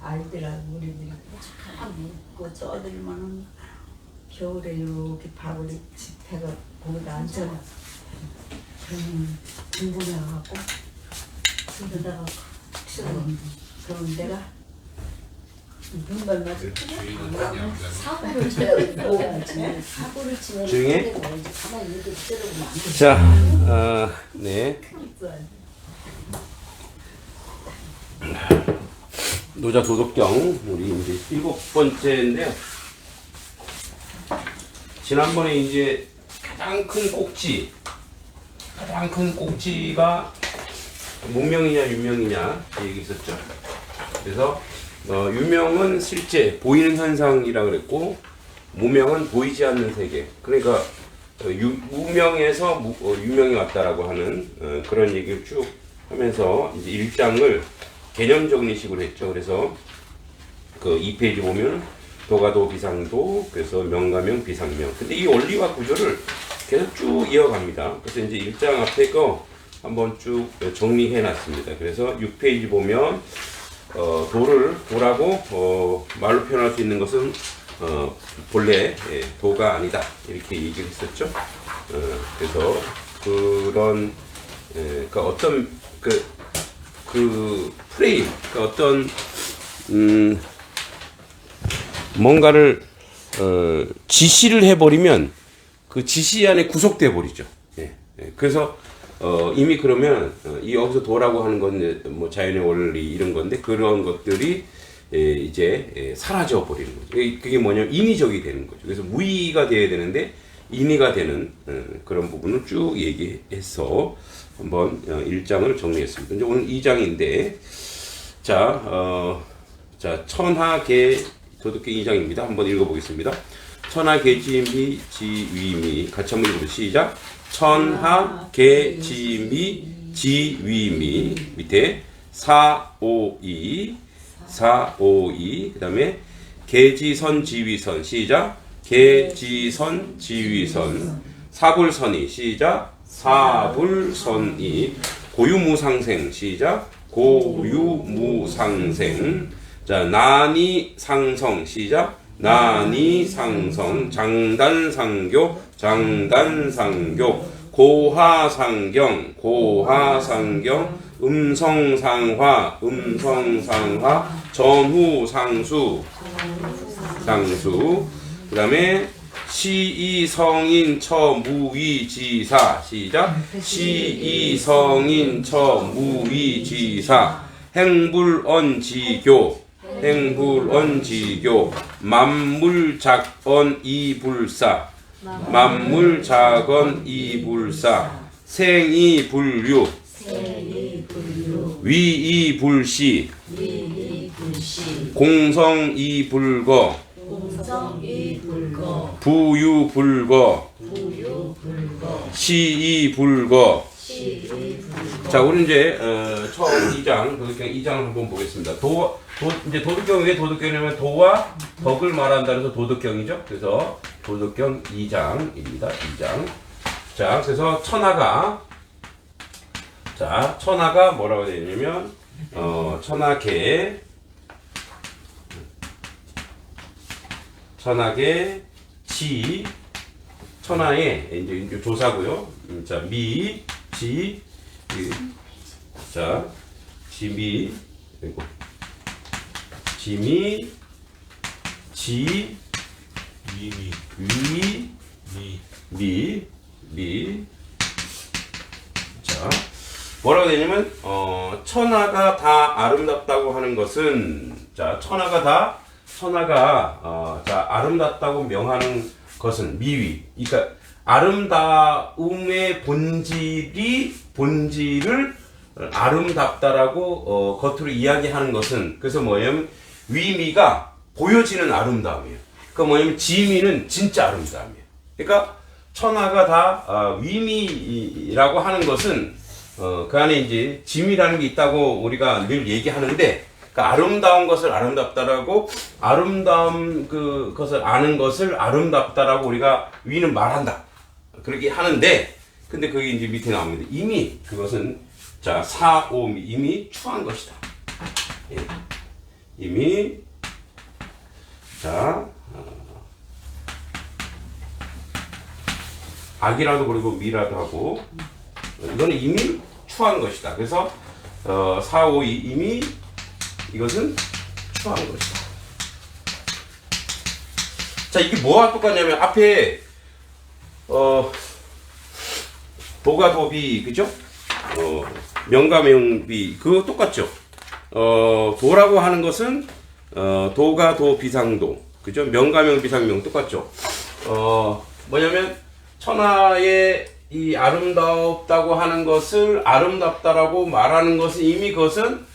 알더라고 우리들이 참 묻고 쪄들면은 겨울에 이렇게 밥을 집해가 거기다 앉아가 그러면 궁금해갖고 그러다가 그럼 내가 눈발 맞을 사고를 쳐야 사고를 치면 조용히? 가만히 이렇게 들어보면 안 돼. 자, 네. 노자 도덕경 우리 이제 7번째인데요. 지난번에 이제 가장 큰 꼭지가 문명이냐 유명이냐 얘기 있었죠. 그래서 유명은 실제 보이는 현상이라 그랬고 무명은 보이지 않는 세계. 그러니까 무명에서 유명이 왔다라고 하는 그런 얘기를 쭉 하면서 이제 1장을 개념 정리식으로 했죠. 그래서 그 2페이지 보면 도가도 비상도, 그래서 명가명 비상명. 근데 이 원리와 구조를 계속 쭉 이어갑니다. 그래서 이제 1장 앞에 거 한번 쭉 정리해 놨습니다. 그래서 6페이지 보면 도라고 말로 표현할 수 있는 것은 본래 도가 아니다 이렇게 얘기를 했었죠. 그래서 그런 그러니까 어떤 그 프레임, 그러니까 어떤 뭔가를 지시를 해버리면 그 지시 안에 구속돼 버리죠. 그래서 이미 그러면 이 여기서 도라고 하는 건 뭐 자연의 원리 이런 건데 그런 것들이 이제 사라져 버리는 거죠. 그게 뭐냐면 인위적이 되는 거죠. 그래서 무의가 돼야 되는데 인위가 되는 그런 부분을 쭉 얘기해서 한번 1장을 정리했습니다. 이제 오늘 2장인데 자 천하계 도덕경 2장입니다. 한번 읽어보겠습니다. 천하계지미 지위미 같이 한번 읽어보세요. 시작. 천하계지미 지위미 밑에 사오이 그 다음에 계지선 지위선 시작. 계지선 지위선 사불선이 시작. 사불선이 고유무상생 시작. 고유무상생 자 나니상성 시작. 나니상성 장단상교 고하상경 음성상화 전후상수 그 다음에 시이성인 처무위지사 시작. 시이성인 처무위지사 행불언지교 만물작언 이불사 생이불류 위이불시 공성이불거 부유불거 시이불거 자, 우리 이제 처음 2장 도덕경 2장을 한번 보겠습니다. 이제 도덕경 왜 도덕경이냐면 도와 덕을 말한다 그래서 도덕경이죠. 그래서 도덕경 2장입니다. 2장. 자, 그래서 천하가 뭐라고 되어 있냐면 천하계 천하의 이제 조사고요. 자, 지미 그리고 자 뭐라고 되냐면 천하가 다 아름답다고 하는 것은 자 천하가 아름답다고 명하는 것은 미위 그러니까 아름다움의 본질을 아름답다라고 겉으로 이야기하는 것은 그래서 뭐냐면 위미가 보여지는 아름다움이에요. 그러니까 뭐냐면 지미는 진짜 아름다움이에요. 그러니까 천하가 다 위미라고 하는 것은 그 안에 이제 지미라는 게 있다고 우리가 늘 얘기하는데 그러니까 아름다운 것을 아름답다라고 아름다운 그것을 아는 것을 아름답다라고 우리가 위는 말한다. 그렇게 하는데 근데 그게 이제 밑에 나옵니다. 이미 그것은 자 사오미 이미 추한 것이다. 예. 이미 자 악이라도 그리고 미라도 하고 이거는 이미 추한 것이다. 그래서 4, 5, 2 이미 이것은 추한 것이다. 자, 이게 뭐와 똑같냐면 앞에 도가 도비 그죠? 명가 명비 그거 똑같죠? 도라고 하는 것은 도가 도 비상도 그죠? 명가 명 비상명 똑같죠? 뭐냐면 천하의 이 아름답다고 하는 것을 아름답다라고 말하는 것은 이미 그것은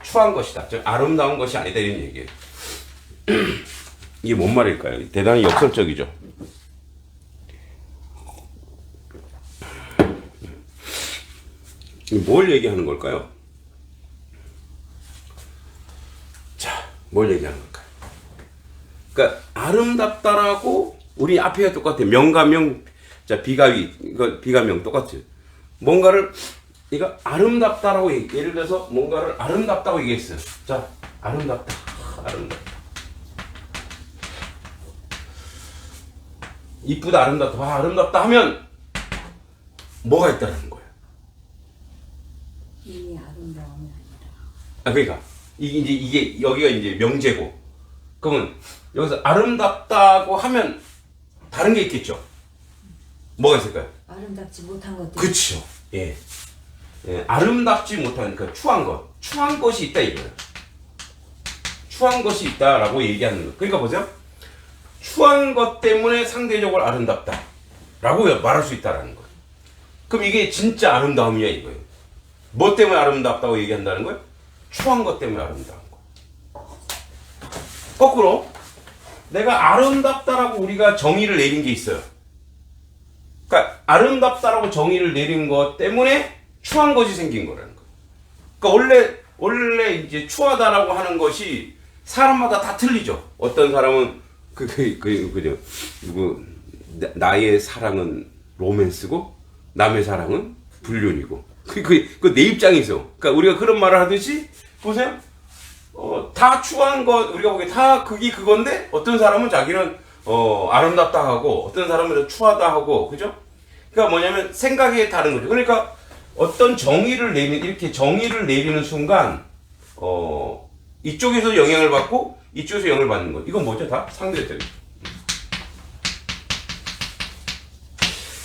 추한 것이다. 즉 아름다운 것이 아니다 이런 얘기예요. 이게 뭔 말일까요? 대단히 역설적이죠. 뭘 얘기하는 걸까요? 자, 뭘 얘기하는 걸까요? 그러니까 아름답다라고 우리 앞에 똑같아요. 명가명, 자 비가위, 이거 비가명 똑같아요. 뭔가를 이거 아름답다라고 예를 들어서 뭔가를 아름답다고 얘기했어요. 자, 아름답다, 아름답다. 이쁘다, 아름답다, 아름답다 하면 뭐가 있다는 거예요? 이미 아름다움이 아니라. 그러니까 이게 여기가 이제 명제고, 그러면 여기서 아름답다고 하면 다른 게 있겠죠. 뭐가 있을까요? 아름답지 못한 것들. 그렇죠. 예, 아름답지 못한 그 추한 것이 있다 이거예요. 추한 것이 있다라고 얘기하는 거. 그러니까 보세요. 추한 것 때문에 상대적으로 아름답다라고 말할 수 있다라는 거예요. 그럼 이게 진짜 아름다움이야 이거예요. 뭐 때문에 아름답다고 얘기한다는 거예요? 추한 것 때문에 아름다운 거. 거꾸로 내가 아름답다라고 우리가 정의를 내린 게 있어요. 그러니까 아름답다라고 정의를 내린 것 때문에 추한 것이 생긴 거라는 거예요. 그러니까 원래 이제 추하다라고 하는 것이 사람마다 다 틀리죠. 어떤 사람은 그죠. 누구 나의 사랑은 로맨스고 남의 사랑은 불륜이고. 그 내 입장에서. 그러니까 우리가 그런 말을 하듯이 보세요. 다 추한 것 우리가 보기에 다 그건데 어떤 사람은 자기는 아름답다 하고 어떤 사람은 추하다 하고 그죠? 그러니까 뭐냐면 생각이 다른 거죠. 그러니까 어떤 이렇게 정의를 내리는 순간 이쪽에서 영향을 받고 이쪽에서 영향을 받는 거. 이건 뭐죠? 다 상대적이죠.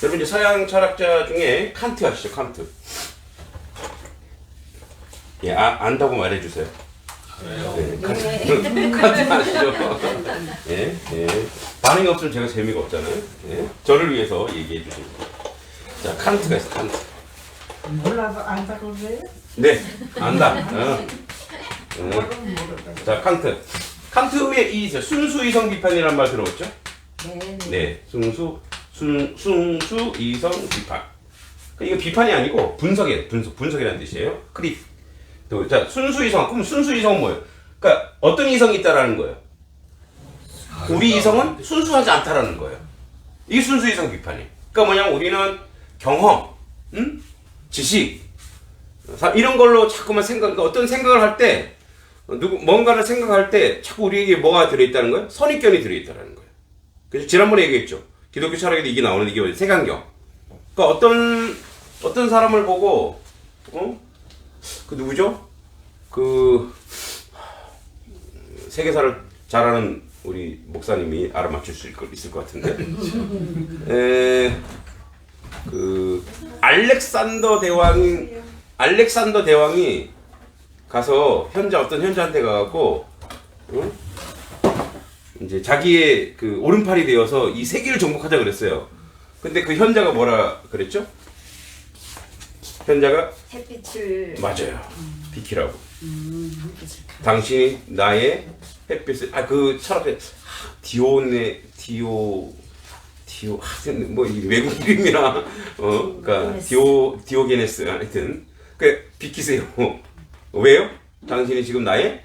여러분 이제 서양 철학자 중에 칸트 아시죠? 칸트. 예, 안다고 말해주세요. 네, 칸트 아시죠? 예, 반응이 없으면 제가 재미가 없잖아요. 예, 저를 위해서 얘기해 주십니다. 자, 칸트가 있어, 칸트. 몰라서 안다고 그래요? 네, 안다. 자, 칸트. 칸트의 순수 이성 비판이라는 말 들어봤죠? 네, 순수 이성 비판. 이거 비판이 아니고 분석이라는 뜻이에요. 자, 순수 이성. 그럼 순수 이성은 뭐예요? 그러니까 어떤 이성이 있다라는 거예요? 우리 이성은 순수하지 않다라는 거예요. 이게 순수 이성 비판이에요. 그러니까 뭐냐면 우리는 경험, 지식, 이런 걸로 자꾸만 그러니까 어떤 생각을 할 때 뭔가를 생각할 때 자꾸 우리에게 뭐가 들어있다는 거예요? 선입견이 들어있다는 거예요. 그래서 지난번에 얘기했죠. 기독교 철학에도 이게 나오는데 이게 뭐예요? 색안경. 그러니까 어떤 사람을 보고 그 누구죠? 그 세계사를 잘하는 우리 목사님이 알아맞힐 수 있을 것 같은데. 그 알렉산더 대왕이 가서 어떤 현자한테 가갖고 이제 자기의 그 오른팔이 되어서 이 세계를 정복하자 그랬어요. 근데 그 현자가 뭐라 그랬죠? 현자가 햇빛을 맞아요. 비키라고. 당신이 나의 햇빛을 그 철학에 하여튼 뭐 외국 이름이나 그러니까 디오게네스 하여튼 비키세요. 왜요? 당신이 지금 나의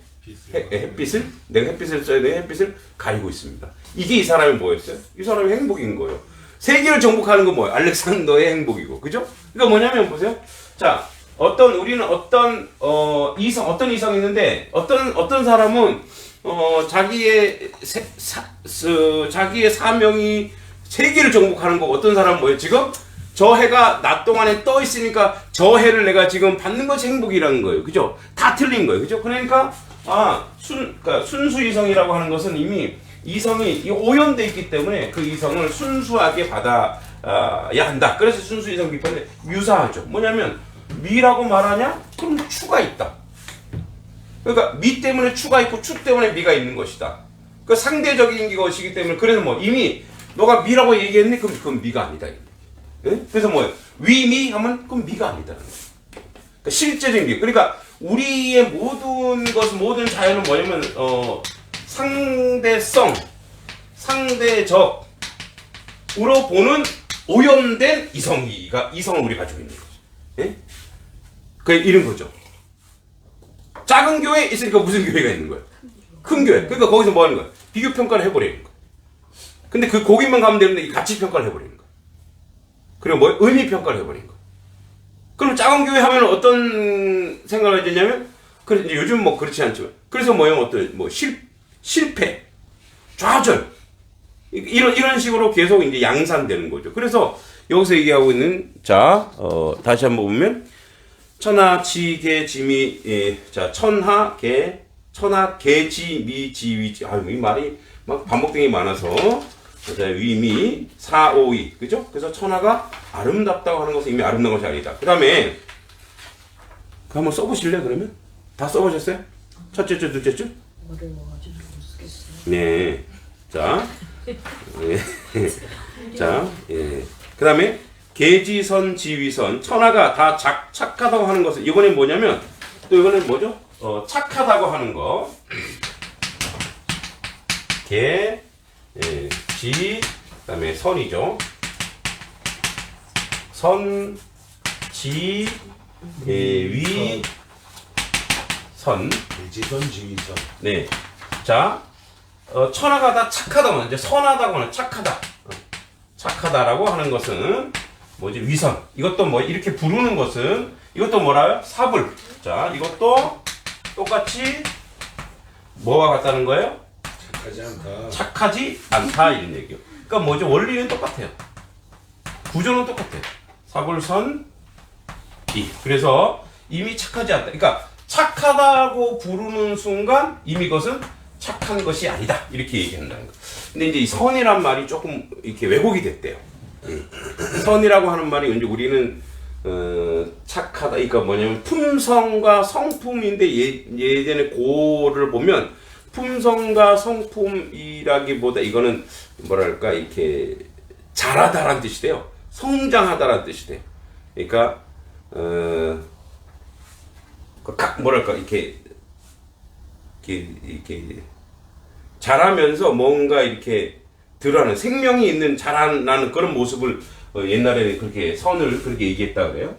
햇빛을 내가 햇빛을 써야 돼 햇빛을 가리고 있습니다. 이게 이 사람이 뭐였어요? 이 사람이 행복인 거예요. 세계를 정복하는 건 뭐예요? 알렉산더의 행복이고, 그죠? 그러니까 뭐냐면 보세요. 자, 우리는 어떤 이성이 있는데 어떤 사람은 자기의 사명이 세계를 정복하는 거. 어떤 사람은 뭐예요? 지금 저 해가 낮 동안에 떠 있으니까 저 해를 내가 지금 받는 것이 행복이라는 거예요. 그죠? 다 틀린 거예요. 그죠? 그러니까 그러니까 순수 이성이라고 하는 것은 이미 이성이 오염돼 있기 때문에 그 이성을 순수하게 받아야 한다. 그래서 순수 이성 비판인데 유사하죠. 뭐냐면 미라고 말하냐? 그럼 추가 있다. 그러니까 미 때문에 추가 있고 추 때문에 미가 있는 것이다. 그 상대적인 것이기 때문에 그래서 뭐 이미 너가 미라고 얘기했니? 그럼 그건 미가 아니다. 네? 그래서 뭐예요? 위미 하면 그건 미가 아니다. 그러니까 실제적인 미. 그러니까 우리의 모든 자연은 뭐냐면 상대성, 상대적으로 보는 오염된 이성을 우리 가지고 있는 거죠. 예? 그 이런 거죠. 작은 교회 있으니까 무슨 교회가 있는 거예요? 큰 교회. 그러니까 거기서 뭐 하는 거야? 비교 평가를 해버리는 거야. 근데 그 거기만 가면 되는데 가치 평가를 해버리는 거야. 그리고 뭐 의미 평가를 해버리는 거야. 그럼 작은 교회 하면 어떤 생각을 해주냐면, 그래 이제 요즘 뭐 그렇지 않지만, 그래서 뭐예요? 실패, 좌절 이런 식으로 계속 이제 양산되는 거죠. 그래서 여기서 얘기하고 있는 다시 한번 보면 천하 지계 지미 천하 계지 지위 이 말이 막 반복되기 많아서 위미 사오이 그죠? 그래서 천하가 아름답다고 하는 것은 이미 아름다운 것이 아니다. 그 다음에 한번 써보실래요? 그러면 다 써보셨어요? 첫째 줄, 둘째 줄? 어려워가지고 못 쓰겠어요. 네. 자, 예. 그 다음에 계지선, 지위선, 천하가 다 착하다고 하는 것은 이번엔 뭐냐면 또 이번엔 뭐죠? 착하다고 하는 거. 지, 그 다음에 선이죠. 선, 지, 위, 선. 지선, 지위선. 네. 자, 천하가 다 착하다고 이제 선하다고 하는 착하다라고 하는 것은 뭐지? 위선. 이것도 뭐 이렇게 부르는 것은 이것도 뭐라요? 사불. 자, 이것도 똑같이 뭐와 같다는 거예요? 착하지 않다. 착하지 않다 이런 얘기요. 그러니까 뭐죠? 원리는 똑같아요. 구조는 똑같아요. 사불선 이. 그래서 이미 착하지 않다. 그러니까 착하다고 부르는 순간 이미 그것은 착한 것이 아니다. 이렇게 얘기한다는 거. 근데 이제 이 선이란 말이 조금 이렇게 왜곡이 됐대요. 선이라고 하는 말이 이제 우리는 착하다. 그러니까 뭐냐면 품성과 성품인데 예전에 고를 보면 품성과 성품이라기보다 이거는 뭐랄까 이렇게 잘하다라는 뜻이 돼요. 성장하다라는 뜻이 돼요. 그러니까 뭐랄까 이렇게 자라면서 뭔가 이렇게 드러나는 생명이 있는 자라나는 그런 모습을 옛날에는 그렇게 선을 그렇게 얘기했다 그래요.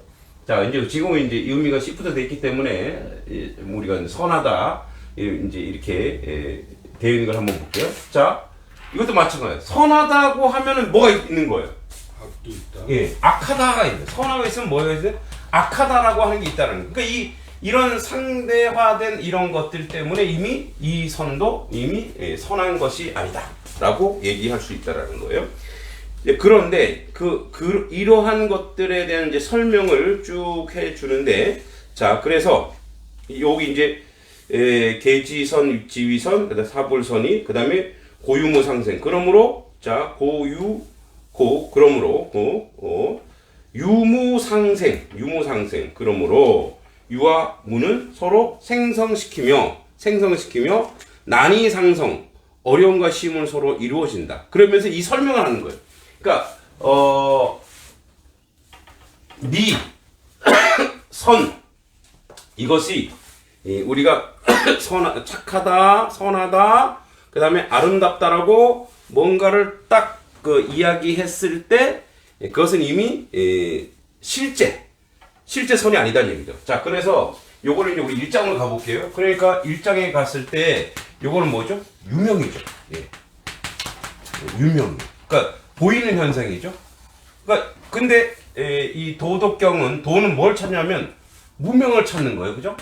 자 이제 지금은 이제 의미가 시프트 됐기 때문에 우리가 선하다 이제 이렇게 되어 있는 걸 한번 볼게요. 자 이것도 마찬가지예요. 선하다고 하면은 뭐가 있는 거예요? 악도 있다. 예, 악하다가 있는. 선하가 있으면 뭐가 있어요? 악하다라고 하는 게 있다는 거예요. 그러니까 이런 상대화된 이런 것들 때문에 이미 이 선도 이미 선한 것이 아니다라고 얘기할 수 있다라는 거예요. 그런데 이러한 것들에 대한 이제 설명을 쭉 해주는데, 자 그래서 여기 이제 계지선, 지위선, 그다음 사불선이, 그다음에 고유무상생. 그러므로 그러므로 유무상생. 그러므로 유와 무는 서로 생성시키며 난이상성, 어려움과 쉬움을 서로 이루어진다. 그러면서 이 설명을 하는 거예요. 그러니까 미, 선 이것이 우리가 착하다, 선하다, 그 다음에 아름답다라고 뭔가를 딱 이야기했을 때 그것은 이미 실제 선이 아니다는 얘기죠. 자, 그래서 요거를 이제 우리 1장으로 가볼게요. 그러니까 1장에 갔을 때 요거는 뭐죠? 유명이죠. 예. 유명. 그러니까 보이는 현상이죠. 그러니까 근데 이 도덕경은 도는 뭘 찾냐면 무명을 찾는 거예요. 그죠?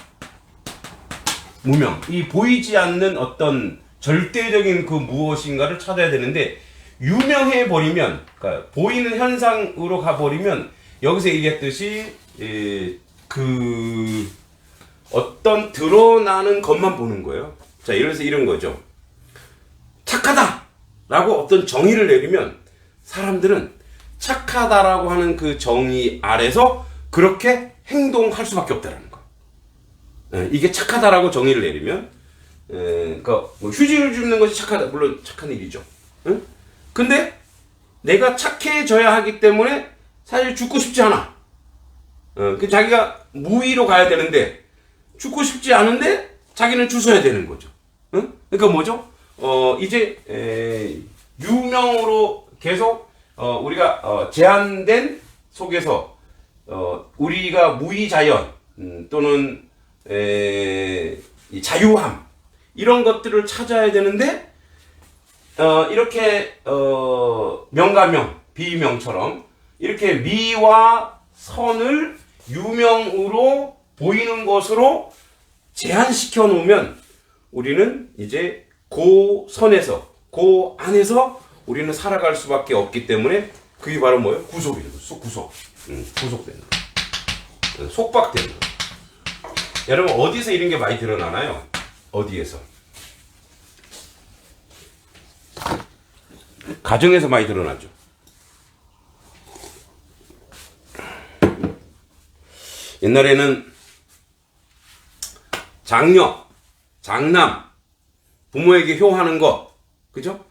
무명. 이 보이지 않는 어떤 절대적인 그 무엇인가를 찾아야 되는데, 유명해 버리면, 그러니까 보이는 현상으로 가버리면, 여기서 얘기했듯이, 그, 어떤 드러나는 것만 보는 거예요. 자, 예를 들어서 이런 거죠. 착하다! 라고 어떤 정의를 내리면, 사람들은 착하다라고 하는 그 정의 아래서 그렇게 행동할 수밖에 없다라는 거. 이게 착하다라고 정의를 내리면, 그러니까 뭐 휴지를 줍는 것이 착하다, 물론 착한 일이죠. 응? 근데 내가 착해져야 하기 때문에 사실 죽고 싶지 않아. 그 자기가 무위로 가야 되는데 죽고 싶지 않은데 자기는 주워야 되는 거죠. 응? 그러니까 뭐죠? 이제 유명으로 계속 우리가 제한된 속에서 우리가 무위자연 또는 이 자유함 이런 것들을 찾아야 되는데 이렇게 명가명 비명처럼 이렇게 미와 선을 유명으로 보이는 것으로 제한시켜 놓으면 우리는 이제 그 선에서 그 안에서 우리는 살아갈 수밖에 없기 때문에 그게 바로 뭐예요? 구속이에요. 구속되는 거. 속박되는 거. 여러분 어디서 이런 게 많이 드러나나요? 어디에서? 가정에서 많이 드러나죠. 옛날에는 장녀, 장남, 부모에게 효하는 것, 그죠?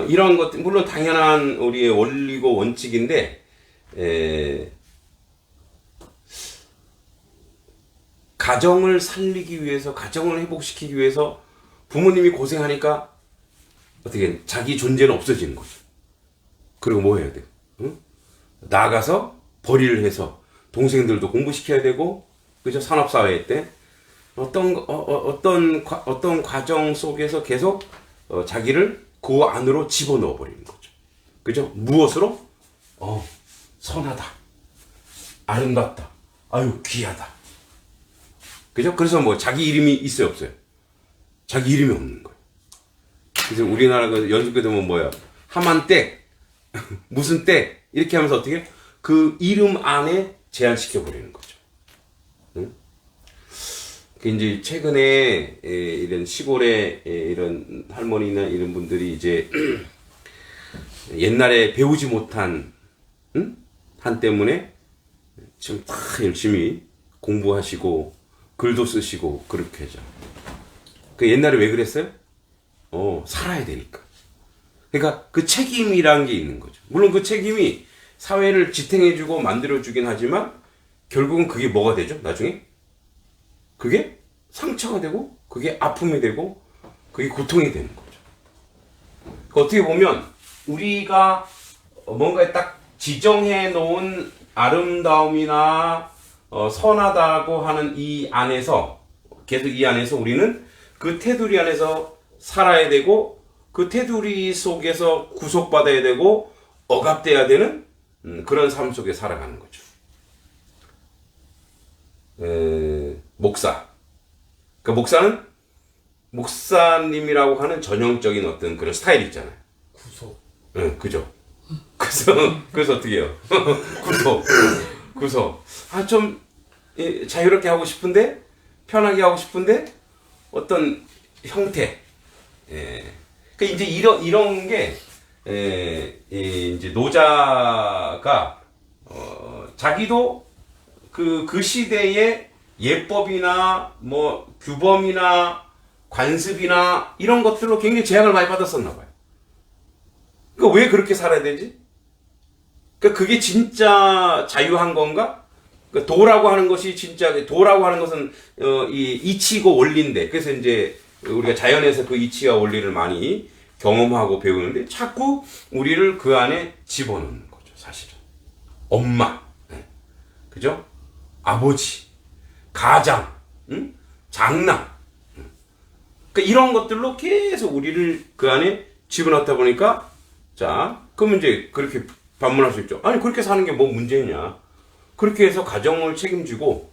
이런 것들, 물론 당연한 우리의 원리고 원칙인데, 가정을 살리기 위해서, 가정을 회복시키기 위해서 부모님이 고생하니까 어떻게 자기 존재는 없어지는 거죠. 그리고 뭐 해야 돼요? 응? 나가서 벌이를 해서 동생들도 공부시켜야 되고, 그죠? 산업사회 때 어떤 과정 속에서 계속 자기를 그 안으로 집어넣어 버리는 거죠. 그죠? 무엇으로? 선하다, 아름답다, 아유 귀하다. 그죠? 그래서 뭐 자기 이름이 있어요, 없어요? 자기 이름이 없는 거예요. 그래서 우리나라 그 연습회 되면 뭐야? 하만댁, 무슨 댁 이렇게 하면서 어떻게 그 이름 안에 제한시켜 버리는 거죠. 응? 그 이제 최근에 이런 시골에 이런 할머니나 이런 분들이 이제 옛날에 배우지 못한 한 때문에 지금 다 열심히 공부하시고 글도 쓰시고 그렇게 하죠. 그 옛날에 왜 그랬어요? 살아야 되니까. 그러니까 그 책임이란 게 있는 거죠. 물론 그 책임이 사회를 지탱해주고 만들어주긴 하지만 결국은 그게 뭐가 되죠? 나중에? 그게 상처가 되고 그게 아픔이 되고 그게 고통이 되는 거죠. 어떻게 보면 우리가 뭔가에 딱 지정해 놓은 아름다움이나 선하다고 하는 이 안에서 계속 이 안에서 우리는 그 테두리 안에서 살아야 되고 그 테두리 속에서 구속받아야 되고 억압돼야 되는 그런 삶 속에 살아가는 거죠. 목사. 그 목사는 목사님이라고 하는 전형적인 어떤 그런 스타일이 있잖아요. 구속. 응, 그죠. 그래서 어떻게 해요? 구속. 좀 자유롭게 하고 싶은데, 편하게 하고 싶은데, 어떤 형태. 그 이제 이런 게, 이제 노자가, 자기도 그 시대의 예법이나, 뭐, 규범이나, 관습이나, 이런 것들로 굉장히 제약을 많이 받았었나 봐요. 그러니까 왜 그렇게 살아야 되지? 그러니까 그게 진짜 자유한 건가? 그러니까 도라고 하는 것이 진짜, 도라고 하는 것은, 이 이치고 원리인데, 그래서 이제 우리가 자연에서 그 이치와 원리를 많이 경험하고 배우는데, 자꾸 우리를 그 안에 집어넣는 거죠, 사실은. 엄마, 그죠? 아버지, 가장, 장남. 그러니까 이런 것들로 계속 우리를 그 안에 집어넣다 보니까, 자, 그러면 이제 그렇게 반문할 수 있죠. 아니, 그렇게 사는 게 뭐 문제냐. 그렇게 해서 가정을 책임지고,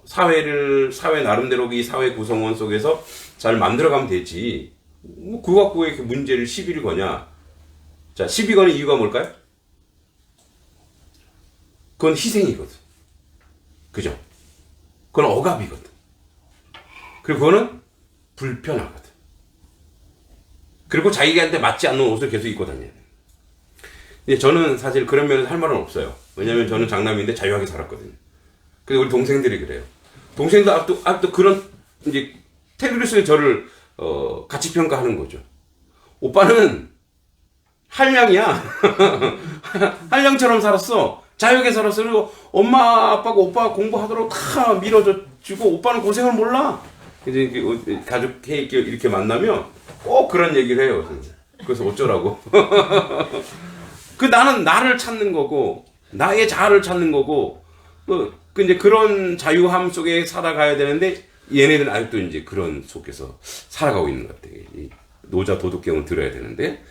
사회 나름대로 이 사회 구성원 속에서 잘 만들어가면 되지. 뭐 그거 갖고 왜 이렇게 문제를 시비를 거냐? 자, 시비 거는 이유가 뭘까요? 그건 희생이거든. 그죠? 그건 억압이거든. 그리고 그거는 불편하거든. 그리고 자기한테 맞지 않는 옷을 계속 입고 다녀야 돼. 근데 저는 사실 그런 면에서 할 말은 없어요. 왜냐면 저는 장남인데 자유하게 살았거든요. 그리고 우리 동생들이 그래요. 동생도 아직도 그런, 이제, 테러리스트의 저를, 가치 평가하는 거죠. 오빠는 한량이야. 한량처럼 살았어. 자유하게 살았어. 그리고 엄마, 아빠가 오빠 공부하도록 다 밀어주고, 오빠는 고생을 몰라. 이제 가족 케이크 이렇게 만나면 꼭 그런 얘기를 해요. 그래서 어쩌라고. 나는 나를 찾는 거고, 나의 자아를 찾는 거고, 이제 그런 자유함 속에 살아가야 되는데, 얘네들은 아직도 이제 그런 속에서 살아가고 있는 것 같아요. 이 노자 도덕경을 들어야 되는데,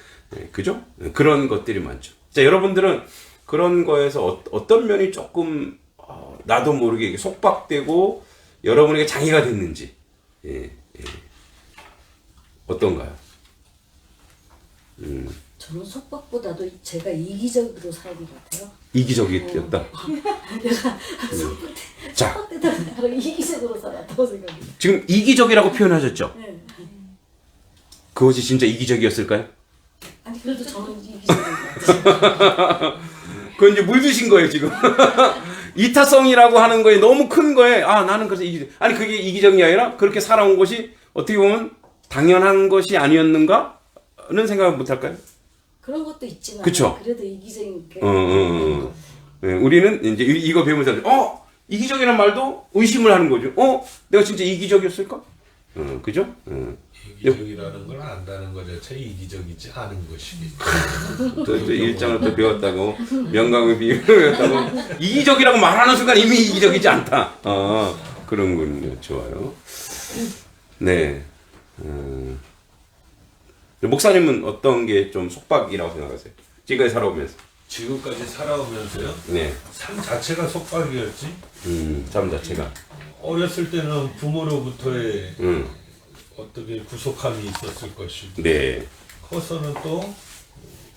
그죠? 그런 것들이 많죠. 자, 여러분들은 그런 거에서 어떤 면이 조금, 나도 모르게 속박되고, 여러분에게 장애가 됐는지, 어떤가요? 저는 속박보다도 제가 이기적으로 살은 것 같아요. 이기적이었다. 내가 자, 속박되다가 이기적으로 살았다고 생각해요. 지금 이기적이라고 표현하셨죠? 네. 그것이 진짜 이기적이었을까요? 아니 그래도 저는 이기적인 것 같아요. 그건 이제 물드신 거예요, 지금. 이타성이라고 하는 거에 너무 큰 거에, 나는 그래서 이기적. 아니, 그게 이기적이 아니라 그렇게 살아온 것이 어떻게 보면 당연한 것이 아니었는가는 생각을 못 할까요? 그런 것도 있지만 그쵸? 그래도 이기적인 게 네, 우리는 이제 이거 배우면서 이기적이라는 말도 의심을 하는 거죠. 내가 진짜 이기적이었을까? 그죠? 이기적이라는 걸 안다는 것 자체 이기적이지 않은 것이겠죠. 또 일장을 또 배웠다고 명강의 비밀을 배웠다고 이기적이라고 말하는 순간 이미 이기적이지 않다. 그런군요. 좋아요. 네. 목사님은 어떤 게 좀 속박이라고 생각하세요? 지금까지 살아오면서. 지금까지 살아오면서요. 네. 삶 자체가 속박이었지. 삶 자체가. 어렸을 때는 부모로부터의 어떻게 구속함이 있었을 것이고, 네. 커서는 또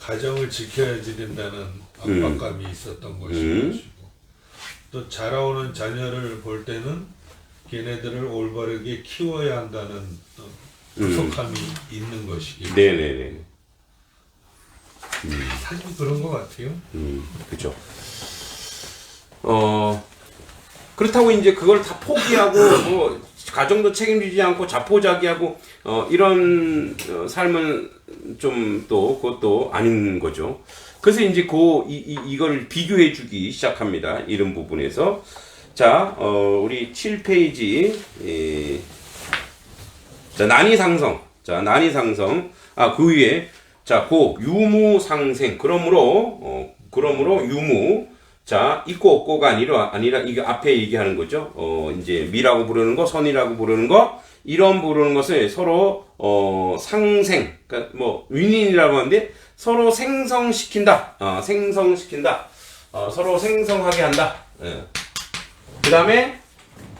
가정을 지켜야지 된다는 압박감이 있었던 것이고, 또 자라오는 자녀를 볼 때는 걔네들을 올바르게 키워야 한다는 구속함이 있는 것이겠죠. 네네네. 사실 그런 것 같아요. 그렇죠. 그렇다고 이제 그걸 다 포기하고 뭐 가정도 책임지지 않고 자포자기하고 이런 삶은 좀 또 그것도 아닌 거죠. 그래서 이제 이걸 비교해 주기 시작합니다. 이런 부분에서. 자, 우리 7페이지 자, 난이상성. 자, 난이상성. 그 위에 자, 유무상생. 그러므로 유무. 자, 있고 없고가 아니라 이게 앞에 얘기하는 거죠. 이제 미라고 부르는 거, 선이라고 부르는 거, 이런 부르는 것을 서로 상생. 그러니까 뭐 윈윈이라고 하는데 서로 생성시킨다. 생성시킨다. 서로 생성하게 한다. 그다음에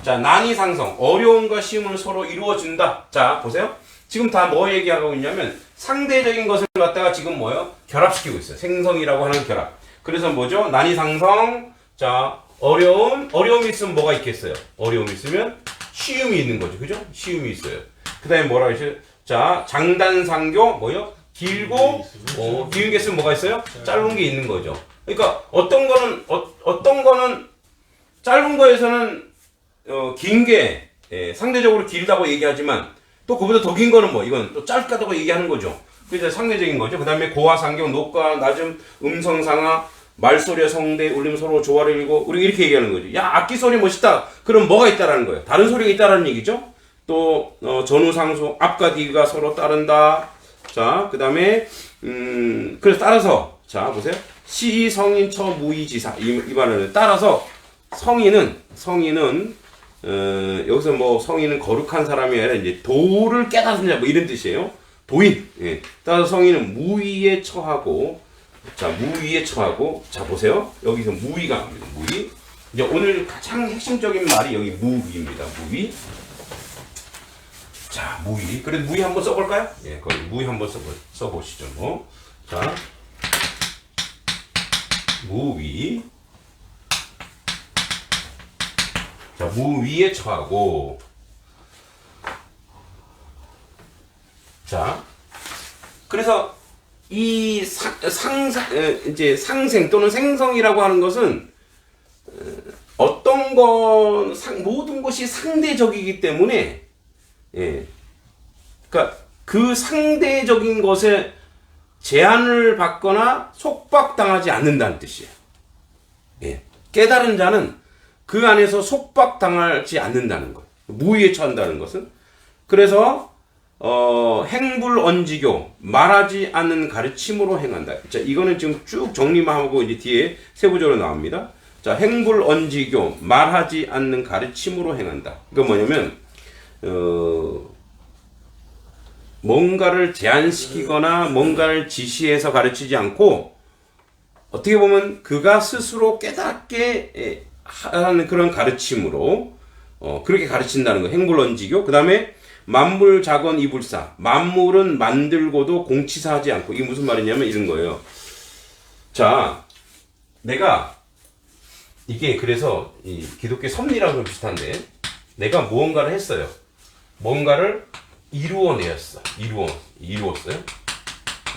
자, 난이상성. 어려움과 쉬움을 서로 이루어준다. 자, 보세요. 지금 다 뭐 얘기하고 있냐면 상대적인 것을 갖다가 지금 뭐요? 결합시키고 있어요. 생성이라고 하는 결합. 그래서 뭐죠? 난이상성. 자, 어려움이 있으면 뭐가 있겠어요? 어려움이 있으면 쉬움이 있는 거죠. 그죠? 쉬움이 있어요. 그 다음에 뭐라고 했어요? 자, 장단상교, 뭐요? 길고, 긴 게 있으면 뭐가 있어요? 짧은 게 있는 거죠. 그러니까 어떤 거는 짧은 거에서는 긴 게 상대적으로 길다고 얘기하지만 또 그보다 더 긴 거는 이건 또 짧다고 얘기하는 거죠. 그래서 상대적인 거죠. 그 다음에 고화상경, 높과 낮음, 음성상하, 말소리와 성대, 울림 서로 조화를 이루고 우리 이렇게 얘기하는 거죠. 야, 악기 소리 멋있다. 그럼 뭐가 있다라는 거예요? 다른 소리가 있다라는 얘기죠. 또 전후상수, 앞과 뒤가 서로 따른다. 자, 그 다음에 그래서 따라서 자 보세요. 시, 성인, 처, 무의, 지사 이 말을 따라서 성인은 여기서 뭐 성인은 거룩한 사람이 아니라 이제 도를 깨닫는 자 뭐 이런 뜻이에요. 도인. 예. 따라서 성인은 무의에 처하고 자 무의에 처하고 자 보세요. 여기서 무의가 무의. 이제 오늘 가장 핵심적인 말이 여기 무위입니다. 무위. 자, 무위. 그래 무위 한번 써볼까요? 예, 거기 무위 한번 써보시죠. 뭐. 자, 무위. 자, 무위에 처하고. 자, 그래서 이 이제 상생 또는 생성이라고 하는 것은 어떤 건 모든 것이 상대적이기 때문에, 예, 그러니까 그 상대적인 것에 제한을 받거나 속박당하지 않는다는 뜻이에요. 예, 깨달은 자는 그 안에서 속박당하지 않는다는 것. 무위에 처한다는 것은. 그래서 행불언지교, 말하지 않는 가르침으로 행한다. 자, 이거는 지금 쭉 정리만 하고 이제 뒤에 세부적으로 나옵니다. 자, 행불언지교, 말하지 않는 가르침으로 행한다. 이거 뭐냐면 뭔가를 제한시키거나 뭔가를 지시해서 가르치지 않고 어떻게 보면 그가 스스로 깨닫게 하는 그런 가르침으로 그렇게 가르친다는 거. 행불언지교. 그 다음에 만물 자건 이불사. 만물은 만들고도 공치사하지 않고. 이게 무슨 말이냐면 이런 거예요. 자, 내가 이게 그래서 이 기독교 섭리랑 좀 비슷한데, 내가 무언가를 했어요. 뭔가를 이루어냈어. 이루었어요.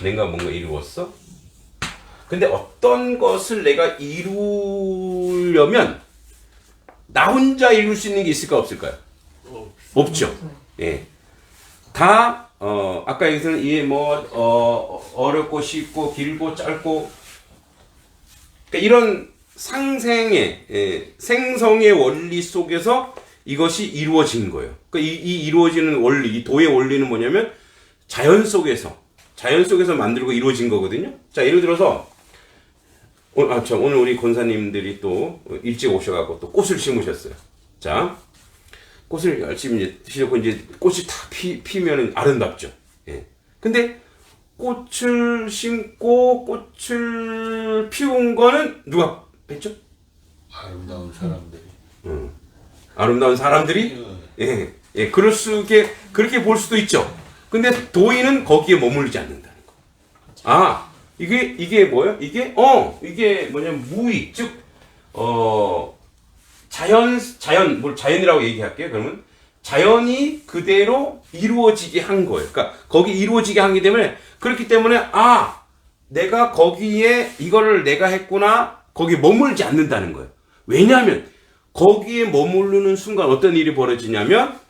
내가 뭔가 이루었어. 근데 어떤 것을 내가 이루려면 나 혼자 이룰 수 있는 게 있을까 없을까요? 없죠. 예. 다 아까 여기서는 이게 뭐 어렵고 쉽고 길고 짧고, 그러니까 이런 상생의 생성의 원리 속에서 이것이 이루어진 거예요. 그러니까 이 이루어지는 원리, 이 도의 원리는 뭐냐면 자연 속에서 만들고 이루어진 거거든요. 자, 예를 들어서 오늘 우리 권사님들이 또 일찍 오셔갖고 또 꽃을 심으셨어요. 자, 꽃을 열심히 이제 심고 이제 꽃이 다 피면은 아름답죠. 예. 근데 꽃을 심고 꽃을 피운 거는 누가 했죠? 아름다운 사람들이. 아름다운 사람들이. 예, 예, 그렇게 볼 수도 있죠. 근데 도인은 거기에 머물지 않는다는 거. 아, 이게 뭐예요? 이게 뭐냐면 무위, 즉 자연이라고 얘기할게요. 그러면 자연이 그대로 이루어지게 한 거예요. 그러니까 거기 이루어지게 하기 때문에, 그렇기 때문에 내가 거기에 이거를 내가 했구나, 거기에 머물지 않는다는 거예요. 왜냐하면 거기에 머무르는 순간 어떤 일이 벌어지냐면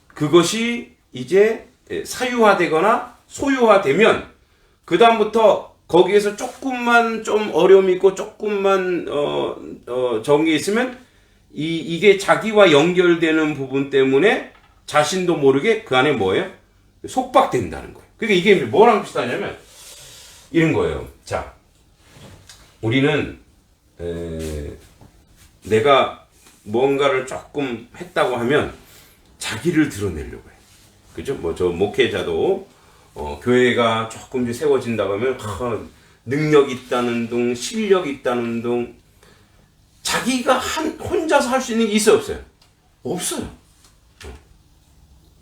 그것이 이제 사유화되거나 소유화되면 그 다음부터 거기에서 조금만 좀 어려움이 있고 조금만 정이 있으면 이게 자기와 연결되는 부분 때문에 자신도 모르게 그 안에 뭐예요? 속박된다는 거예요. 그러니까 이게 뭐랑 비슷하냐면 이런 거예요. 자, 우리는 내가 뭔가를 조금 했다고 하면 자기를 드러내려고 해요. 그죠? 뭐 저 목회자도 교회가 조금 이제 세워진다고 하면 능력 있다는 둥, 실력 있다는 둥, 자기가 혼자서 할 수 있는 게 있어요, 없어요? 없어요.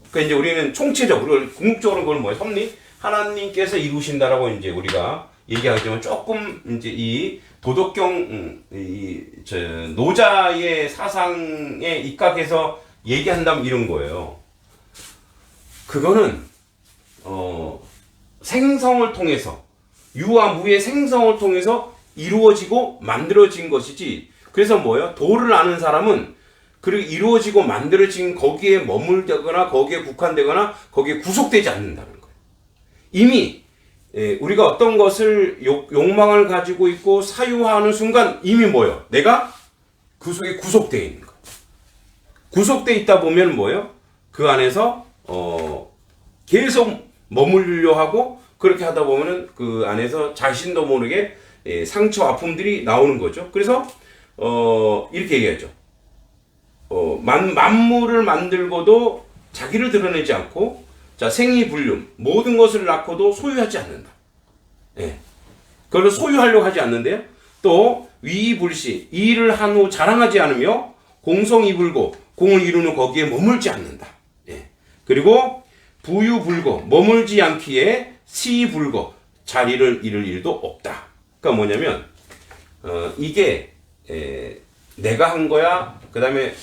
그러니까 이제 우리는 총체적으로, 궁극적으로 그걸 뭐예요? 섭리? 하나님께서 이루신다라고 이제 우리가 얘기하지만 조금 이제 이 도덕경, 노자의 사상에 입각해서 얘기한다면 이런 거예요. 그거는, 생성을 통해서, 유와 무의 생성을 통해서 이루어지고 만들어진 것이지, 그래서 뭐예요? 도를 아는 사람은 그리고 이루어지고 만들어진 거기에 머물거나 거기에 국한되거나 거기에 구속되지 않는다는 거예요. 이미 우리가 어떤 것을 욕망을 가지고 있고 사유화하는 순간 이미 뭐예요? 내가 그 속에 구속되어 있는 거예요. 구속되어 있다 보면 뭐예요? 그 안에서 계속 머물려 하고, 그렇게 하다 보면은 그 안에서 자신도 모르게 상처, 아픔들이 나오는 거죠. 그래서 이렇게 얘기하죠. 만물을 만들고도 자기를 드러내지 않고, 자, 생이불륜, 모든 것을 낳고도 소유하지 않는다. 예. 그걸 소유하려고 하지 않는데요. 또 위불시 일을 한 후 자랑하지 않으며 공성이불고 공을 이루는 거기에 머물지 않는다. 예. 그리고 부유불고 머물지 않기에 시불고 자리를 잃을 일도 없다. 그러니까 뭐냐면 이게 내가 한 거야. 그다음에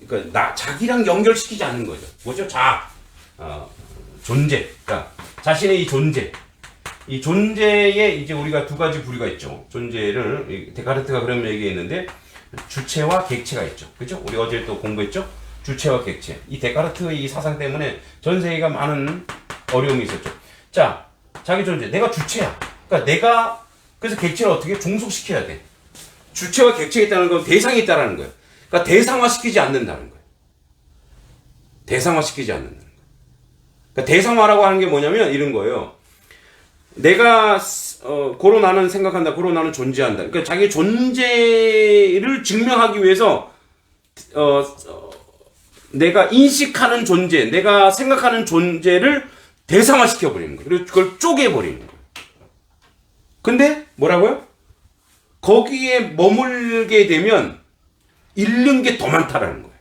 그러니까 자기랑 연결시키지 않는 거죠. 뭐죠? 존재. 그러니까 자신의 이 존재. 이 존재에 이제 우리가 두 가지 부류가 있죠. 존재를 데카르트가 그런 얘기했는데 주체와 객체가 있죠. 그렇죠? 우리 어제 또 공부했죠. 주체와 객체. 이 데카르트의 이 사상 때문에 전 세계가 많은 어려움이 있었죠. 자, 자기 존재. 내가 주체야. 그러니까 그래서 객체를 어떻게 종속시켜야 돼. 주체와 객체가 있다는 건 대상이 있다는 거예요. 그러니까 대상화시키지 않는다는 거예요. 대상화시키지 않는다는 거예요. 그러니까 대상화라고 하는 게 뭐냐면 이런 거예요. 내가 고로 나는 생각한다. 고로 나는 존재한다. 그러니까 자기 존재를 증명하기 위해서 내가 인식하는 존재, 내가 생각하는 존재를 대상화시켜 버리는 거예요. 그리고 그걸 쪼개 버리는 거예요. 근데 뭐라고요? 거기에 머물게 되면 잃는 게 더 많다라는 거예요.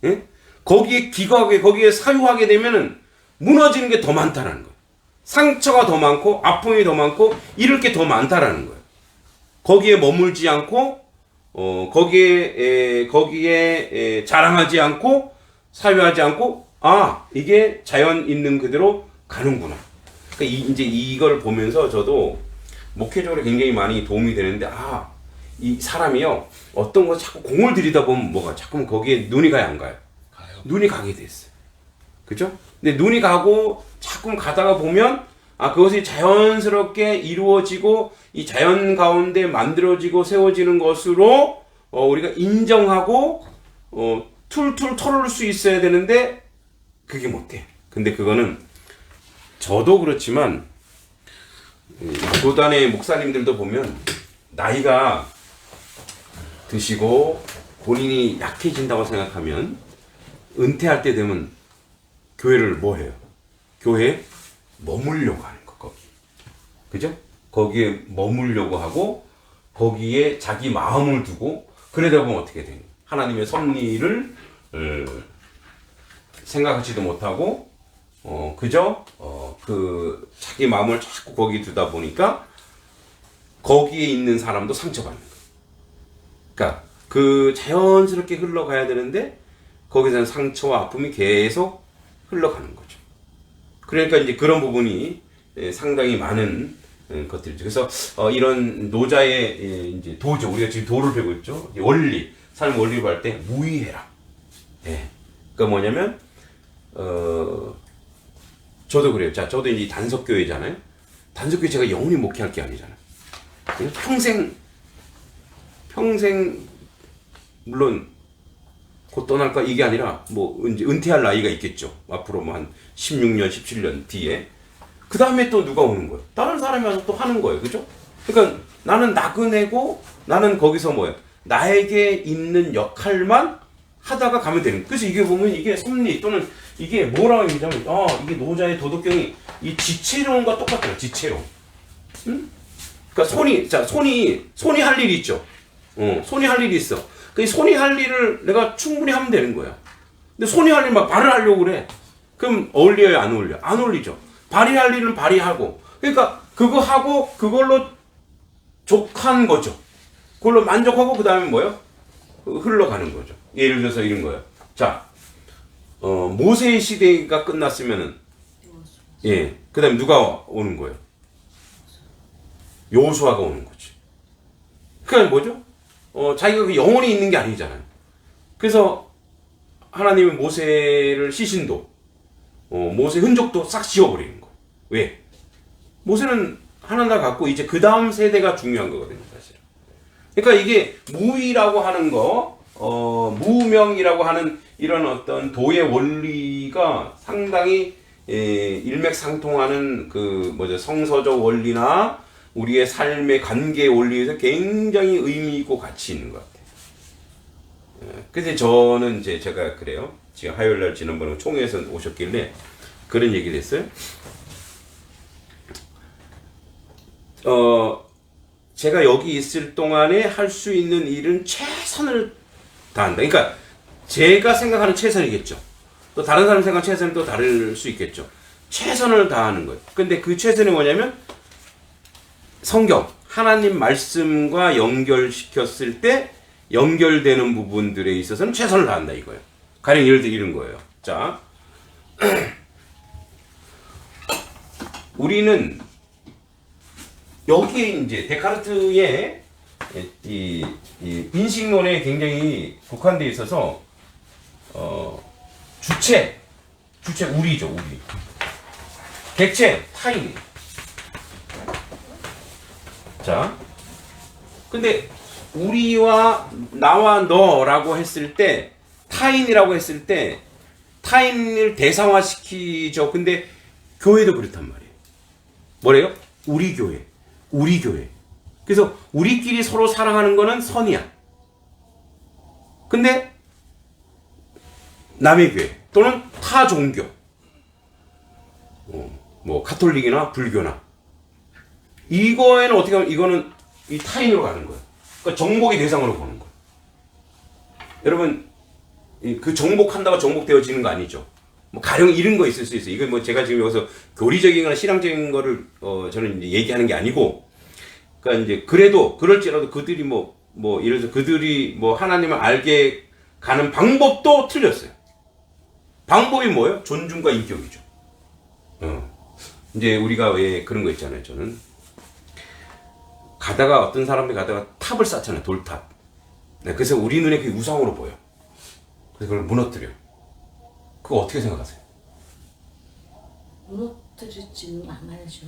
예? 거기에 기거하게, 거기에 사유하게 되면은 무너지는 게 더 많다라는 거예요. 상처가 더 많고 아픔이 더 많고 잃을 게 더 많다라는 거예요. 거기에 머물지 않고 거기에 자랑하지 않고 사유하지 않고 이게 자연 있는 그대로 가는구나. 그러니까 이제 이걸 보면서 저도 목회적으로 굉장히 많이 도움이 되는데 이 사람이요 어떤 거 자꾸 공을 들이다 보면 뭐가 자꾸 거기에 눈이 가요 안 가요? 가요. 눈이 가게 됐어요. 그죠? 근데 눈이 가고 자꾸 가다가 보면 그것이 자연스럽게 이루어지고 이 자연 가운데 만들어지고 세워지는 것으로 우리가 인정하고 툴툴 털을 수 있어야 되는데 그게 못해. 근데 그거는 저도 그렇지만 교단의 목사님들도 보면 나이가 드시고 본인이 약해진다고 생각하면 은퇴할 때 되면 교회를 뭐 해요? 교회에 머물려고 하는 거, 거기. 그죠? 거기에 머물려고 하고, 거기에 자기 마음을 두고, 그러다 보면 어떻게 돼요? 하나님의 섭리를 생각하지도 못하고, 그저, 자기 마음을 자꾸 거기 두다 보니까, 거기에 있는 사람도 상처받는 거예요. 그러니까, 자연스럽게 흘러가야 되는데, 거기서는 상처와 아픔이 계속 흘러가는 거죠. 그러니까 이제 그런 부분이 상당히 많은 것들이죠. 그래서 이런 노자의 이제 도죠. 우리가 지금 도를 배우고 있죠. 원리, 삶 원리를 할 때 무의해라. 예. 그러니까 뭐냐면 저도 그래요. 자, 저도 이제 단석교회잖아요. 단석교회 제가 영원히 목회할 게 아니잖아요. 평생 물론 곧 떠날까 이게 아니라 뭐 이제 은퇴할 나이가 있겠죠. 앞으로 뭐 한 16년, 17년 뒤에. 그 다음에 또 누가 오는 거예요? 다른 사람이 와서 또 하는 거예요. 그죠? 그러니까 나는 나그네고 나는 거기서 뭐예요? 나에게 있는 역할만 하다가 가면 되는 거예요. 그래서 이게 보면 이게 섭리 또는 이게 뭐라고 얘기하면 이게 노자의 도덕경이 이 지체론과 똑같아요. 지체론. 응? 그러니까 손이 할 일이 있죠. 손이 할 일이 있어. 그 손이 할 일을 내가 충분히 하면 되는 거야. 근데 손이 할 일 막 발을 하려고 그래. 그럼 어울려요, 안 어울려? 안 어울리죠. 발이 할 일은 발이 하고. 그러니까 그거 하고 그걸로 족한 거죠. 그걸로 만족하고 그 다음에 뭐예요? 흘러가는 거죠. 예를 들어서 이런 거예요. 자, 모세의 시대가 끝났으면은 그 다음에 누가 오는 거예요? 여호수아가 오는 거지. 그러니까 뭐죠? 자기가 영원히 있는 게 아니잖아요. 그래서 하나님은 모세를 시신도 모세 흔적도 싹 지워버리는 거. 왜? 모세는 하나 갖고 이제 그 다음 세대가 중요한 거거든요, 사실. 그러니까 이게 무의라고 하는 거, 무명이라고 하는 이런 어떤 도의 원리가 상당히 일맥상통하는 성서적 원리나 우리의 삶의 관계 원리에서 굉장히 의미 있고 가치 있는 것 같아요. 근데 저는 제가 그래요. 지금 화요일날 지난번에 총회에서 오셨길래 그런 얘기를 했어요. 제가 여기 있을 동안에 할 수 있는 일은 최선을 다한다. 그러니까 제가 생각하는 최선이겠죠. 또 다른 사람 생각하는 최선은 또 다를 수 있겠죠. 최선을 다하는 거예요. 근데 그 최선이 뭐냐면 성경, 하나님 말씀과 연결시켰을 때 연결되는 부분들에 있어서는 최선을 다한다 이거예요. 가령 예를 들어 이런 거예요. 자, 우리는 여기에 이제 데카르트의 이 인식론에 굉장히 국한되어 있어서 주체 우리죠, 우리. 객체 타인. 자, 근데 우리와 나와 너라고 했을 때 타인이라고 했을 때 타인을 대상화시키죠. 근데 교회도 그렇단 말이에요. 뭐래요? 우리 교회. 그래서 우리끼리 서로 사랑하는 거는 선이야. 근데 남의 교회 또는 타 종교, 뭐 카톨릭이나 불교나 이거에는 어떻게 하면 이거는 이 타인으로 가는 거예요. 그러니까 정복의 대상으로 보는 거예요. 여러분 그 정복한다고 정복되어지는 거 아니죠. 뭐 가령 이런 거 있을 수 있어요. 이건 뭐 제가 지금 여기서 교리적인거나 신앙적인 거를 저는 이제 얘기하는 게 아니고, 그러니까 이제 그래도 그럴지라도 그들이 뭐 예를 들어서 그들이 뭐 하나님을 알게 가는 방법도 틀렸어요. 방법이 뭐예요? 존중과 인격이죠. 이제 우리가 왜 그런 거 있잖아요. 저는 가다가 어떤 사람들이 가다가 탑을 쌓잖아요. 돌탑. 네, 그래서 우리 눈에 그게 우상으로 보여. 그래서 그걸 무너뜨려. 그거 어떻게 생각하세요? 무너뜨리지는 않아야죠.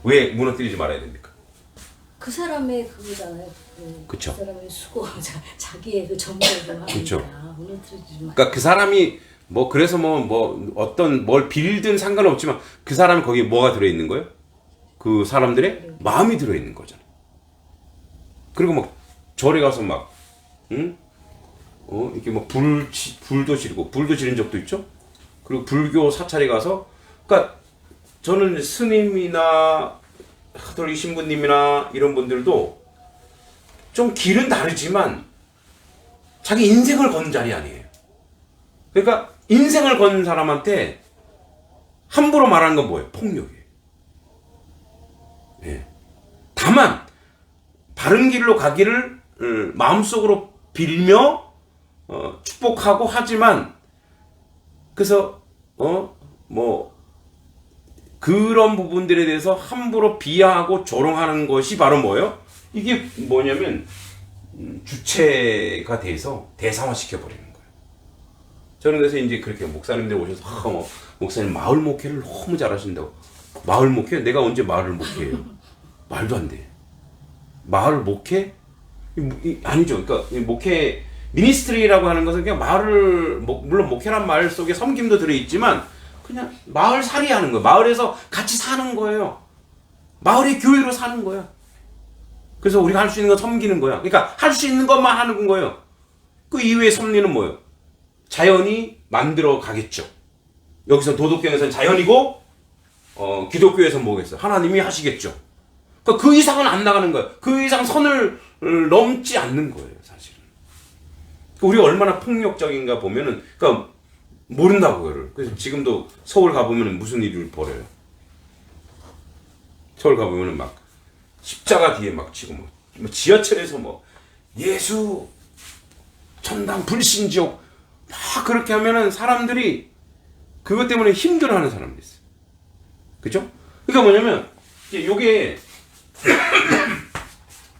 왜 무너뜨리지 말아야 됩니까? 그 사람의 그거잖아요. 그쵸. 그 사람의 수고, 자기의 그 정보를 그쵸. 하니까 무너뜨리지 마. 그러니까 그 사람이 뭐 그래서 뭐 어떤 뭘 빌든 상관없지만 그 사람이 거기에 뭐가 들어있는 거예요? 그 사람들의 마음이 들어있는 거잖아요. 그리고 막 절에 가서 막 이렇게 막 불도 지른 적도 있죠. 그리고 불교 사찰에 가서, 그러니까 저는 스님이나 가톨릭 신부님이나 이런 분들도 좀 길은 다르지만 자기 인생을 건 자리 아니에요. 그러니까 인생을 건 사람한테 함부로 말하는 건 뭐예요? 폭력이에요. 예. 다만 바른 길로 가기를 마음속으로 빌며 축복하고 하지만, 그래서 뭐 그런 부분들에 대해서 함부로 비하하고 조롱하는 것이 바로 뭐예요? 이게 뭐냐면 주체가 돼서 대상화시켜 버리는 거예요. 저는 그래서 이제 그렇게 목사님들 오셔서 목사님 마을 목회를 너무 잘하신다고. 마을 목회? 내가 언제 마을을 목회해요? 말도 안 돼. 마을 목회? 아니죠. 그러니까 목회 미니스트리라고 하는 것은 그냥 마을을, 물론 목회란 말 속에 섬김도 들어있지만 그냥 마을 살이 하는 거예요. 마을에서 같이 사는 거예요. 마을의 교회로 사는 거야. 그래서 우리가 할 수 있는 건 섬기는 거야. 그러니까 할 수 있는 것만 하는 거예요. 그 이외의 섭리는 뭐예요? 자연이 만들어 가겠죠. 여기서 도덕경에서는 자연이고 기독교에서는 뭐겠어요? 하나님이 하시겠죠. 그러니까 그 이상은 안 나가는 거예요. 그 이상 선을 넘지 않는 거예요, 사실은. 우리가 얼마나 폭력적인가 보면은, 그러니까 모른다고 그거를. 그래서 지금도 서울 가보면 무슨 일을 벌여요. 서울 가보면 막 십자가 뒤에 막 치고 뭐 지하철에서 뭐 예수 천당 불신지옥 막 그렇게 하면은 사람들이 그것 때문에 힘들어하는 사람들이 있어요. 그죠? 그러니까 뭐냐면 요게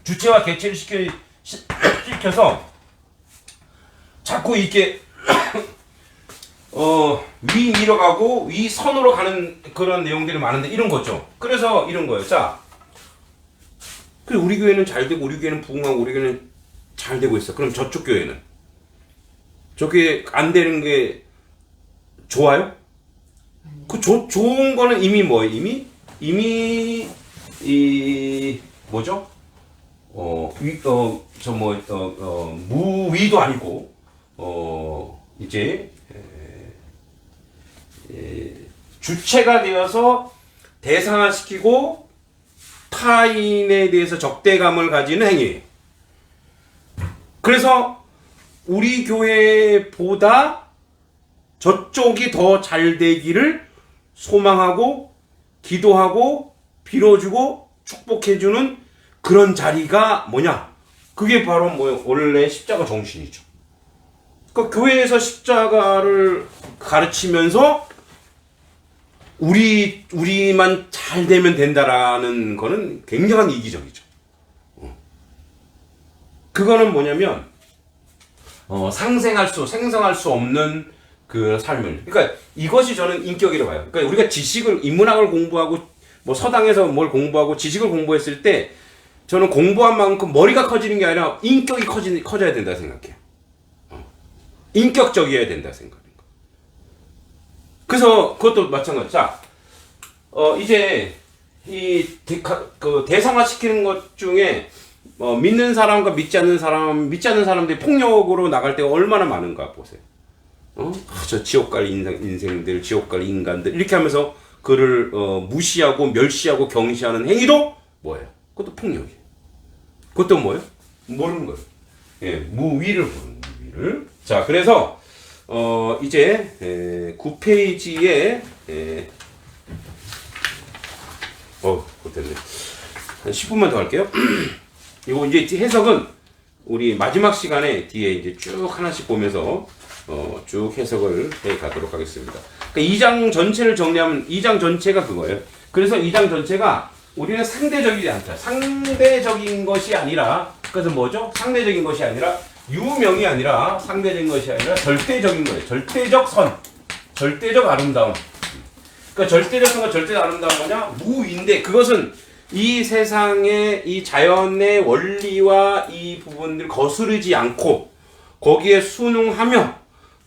주체와 객체를 시켜서 자꾸 이렇게 위 밀어가고 위 선으로 가는 그런 내용들이 많은데 이런 거죠. 그래서 이런 거예요. 자, 그래 우리 교회는 잘 되고 우리 교회는 부흥하고 우리 교회는 잘 되고 있어. 그럼 저쪽 교회는 저게 안 되는 게 좋아요? 그 좋은 거는 이미 뭐예요? 이미 이 뭐죠? 무위도 아니고 이제 주체가 되어서 대상화시키고 타인에 대해서 적대감을 가지는 행위예요. 그래서 우리 교회보다 저쪽이 더 잘 되기를 소망하고 기도하고 빌어주고 축복해주는 그런 자리가 뭐냐? 그게 바로 뭐예요? 원래 십자가 정신이죠. 그러니까 교회에서 십자가를 가르치면서 우리만 잘 되면 된다라는 거는 굉장한 이기적이죠. 그거는 뭐냐면 생성할 수 없는 그 삶을. 그러니까 이것이 저는 인격이라고 봐요. 그러니까 우리가 지식을 인문학을 공부하고 뭐 서당에서 뭘 공부하고 지식을 공부했을 때 저는 공부한 만큼 머리가 커지는 게 아니라 인격이 커져야 된다 생각해요. 인격적이어야 된다 생각해요. 그래서 그것도 마찬가지. 자, 이제 이 대상화 시키는 것 중에 믿는 사람과 믿지 않는 사람들이 폭력으로 나갈 때가 얼마나 많은가 보세요. 저 지옥 갈 인생들, 지옥 갈 인간들 이렇게 하면서 그를 무시하고 멸시하고 경시하는 행위도 뭐예요? 그것도 폭력이에요. 그것도 뭐예요? 모르는 거예요. 예, 무위를 부르는 무위를. 자, 그래서 이제 9페이지에 됐네. 한 10분만 더 할게요. 이거 이제 해석은 우리 마지막 시간에 뒤에 이제 쭉 하나씩 보면서 쭉 해석을 해 가도록 하겠습니다. 그러니까 2장 전체를 정리하면 2장 전체가 그거예요. 그래서 2장 전체가 우리는 상대적이지 않다. 상대적인 것이 아니라, 그래서 뭐죠? 상대적인 것이 아니라 유명이 아니라 상대적인 것이 아니라 절대적인 거예요. 절대적 선, 절대적 아름다움. 그러니까 절대적 선과 절대적 아름다움 뭐냐? 무인데 그것은 이 세상의 이 자연의 원리와 이 부분들 거스르지 않고 거기에 순응하며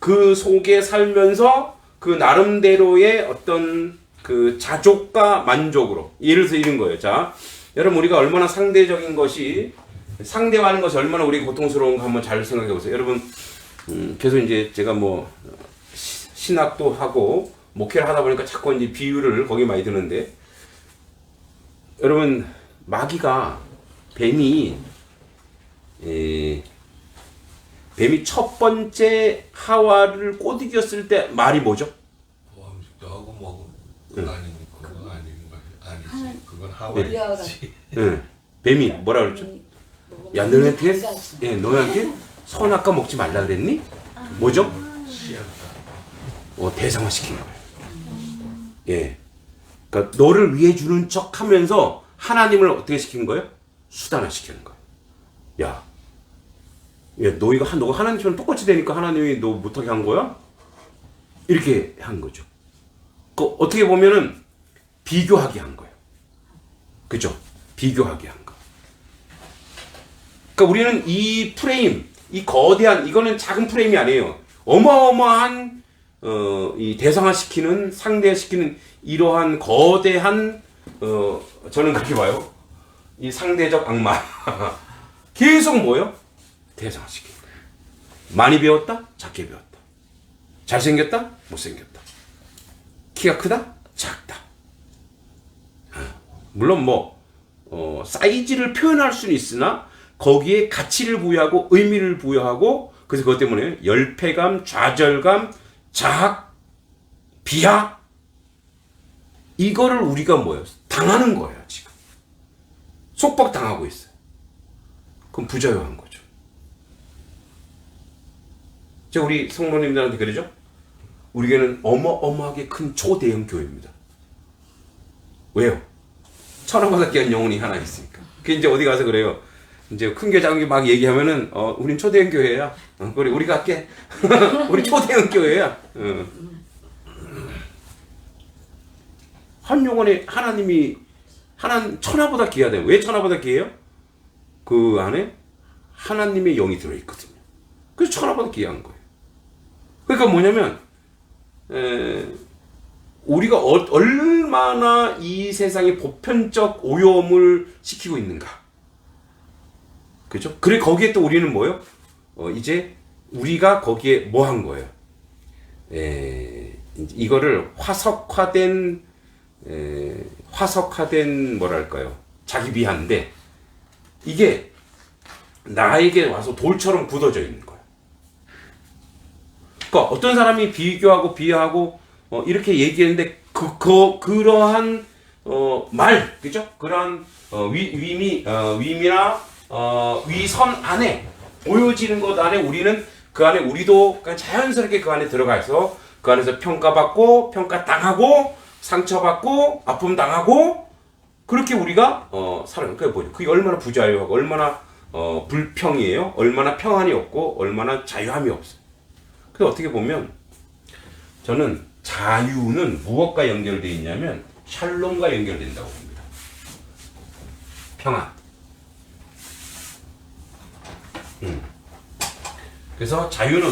그 속에 살면서 그 나름대로의 어떤 그 자족과 만족으로, 예를 들어서 이런 거예요. 자, 여러분 우리가 얼마나 상대적인 것이, 상대화하는 것이 얼마나 우리가 고통스러운가 한번 잘 생각해 보세요. 여러분 계속 이제 제가 뭐 신학도 하고 목회를 하다 보니까 자꾸 이제 비유를 거기 많이 드는데, 여러분 마귀가 뱀이 첫 번째 하와를 꼬드겼을 때 말이 뭐죠? 너하고 먹은 그건 아니지. 그건 네. 하와이지. 응. 뱀이 뭐라 그랬죠? 야, 너한테 선악과 먹지 말라 그랬니? 뭐죠? 대상화시킨 거예요. 예. 그러니까 너를 위해 주는 척 하면서 하나님을 어떻게 시킨 거예요? 수단화시키는 거예요. 야, 너가 하나님처럼 똑같이 되니까 하나님이 너 못하게 한 거야? 이렇게 한 거죠. 어떻게 보면은 비교하게 한 거예요. 그죠? 비교하게 한 거. 그러니까 우리는 이 프레임, 이 거대한, 이거는 작은 프레임이 아니에요. 어마어마한 이 대상화시키는, 상대시키는 이러한 거대한 저는 그렇게 봐요. 이 상대적 악마. 계속 뭐요? 대상화시키는 거예요. 많이 배웠다? 작게 배웠다. 잘생겼다? 못생겼다. 키가 크다? 작다. 물론 사이즈를 표현할 수는 있으나 거기에 가치를 부여하고 의미를 부여하고, 그래서 그것 때문에 열패감, 좌절감, 자학, 비하, 이거를 우리가 뭐예요? 당하는 거예요. 지금 속박당하고 있어요. 그럼 부자유한 거죠. 제가 우리 성도님들한테 그러죠? 우리 교회는 어마어마하게 큰 초대형 교회입니다. 왜요? 천하보다 귀한 영혼이 하나 있으니까. 그 이제 어디 가서 그래요. 이제 큰 교회 작은 교회 막 얘기하면은 우린 초대형 교회야. 그래 우리가 할게. 우리 초대형 교회야. 한 영혼에 하나님이 천하보다 귀하다. 왜 천하보다 귀해요? 그 안에 하나님의 영이 들어 있거든요. 그래서 천하보다 귀한 거예요. 그러니까 뭐냐면 우리가 얼마나 이 세상의 보편적 오염을 시키고 있는가. 그죠? 그래, 거기에 또 우리는 뭐예요? 이제 우리가 거기에 뭐 한 거예요? 이거를 화석화된 뭐랄까요? 자기 비하인데 이게 나에게 와서 돌처럼 굳어져 있는 거야. 그러니까 어떤 사람이 비교하고 비하하고 이렇게 얘기했는데 그러한 말, 그죠? 그런 위미나 위선 안에 보여지는 것 안에 우리는 그 안에 우리도 그냥 자연스럽게 그 안에 들어가서 그 안에서 평가받고 평가당하고 상처받고 아픔 당하고 그렇게 우리가 살아가는 그게 뭐죠? 그게 얼마나 부자유하고 얼마나 불평이에요? 얼마나 평안이 없고 얼마나 자유함이 없어요. 그래서 어떻게 보면 저는 자유는 무엇과 연결되어 있냐면 샬롬과 연결된다고 봅니다. 평안. 그래서 자유는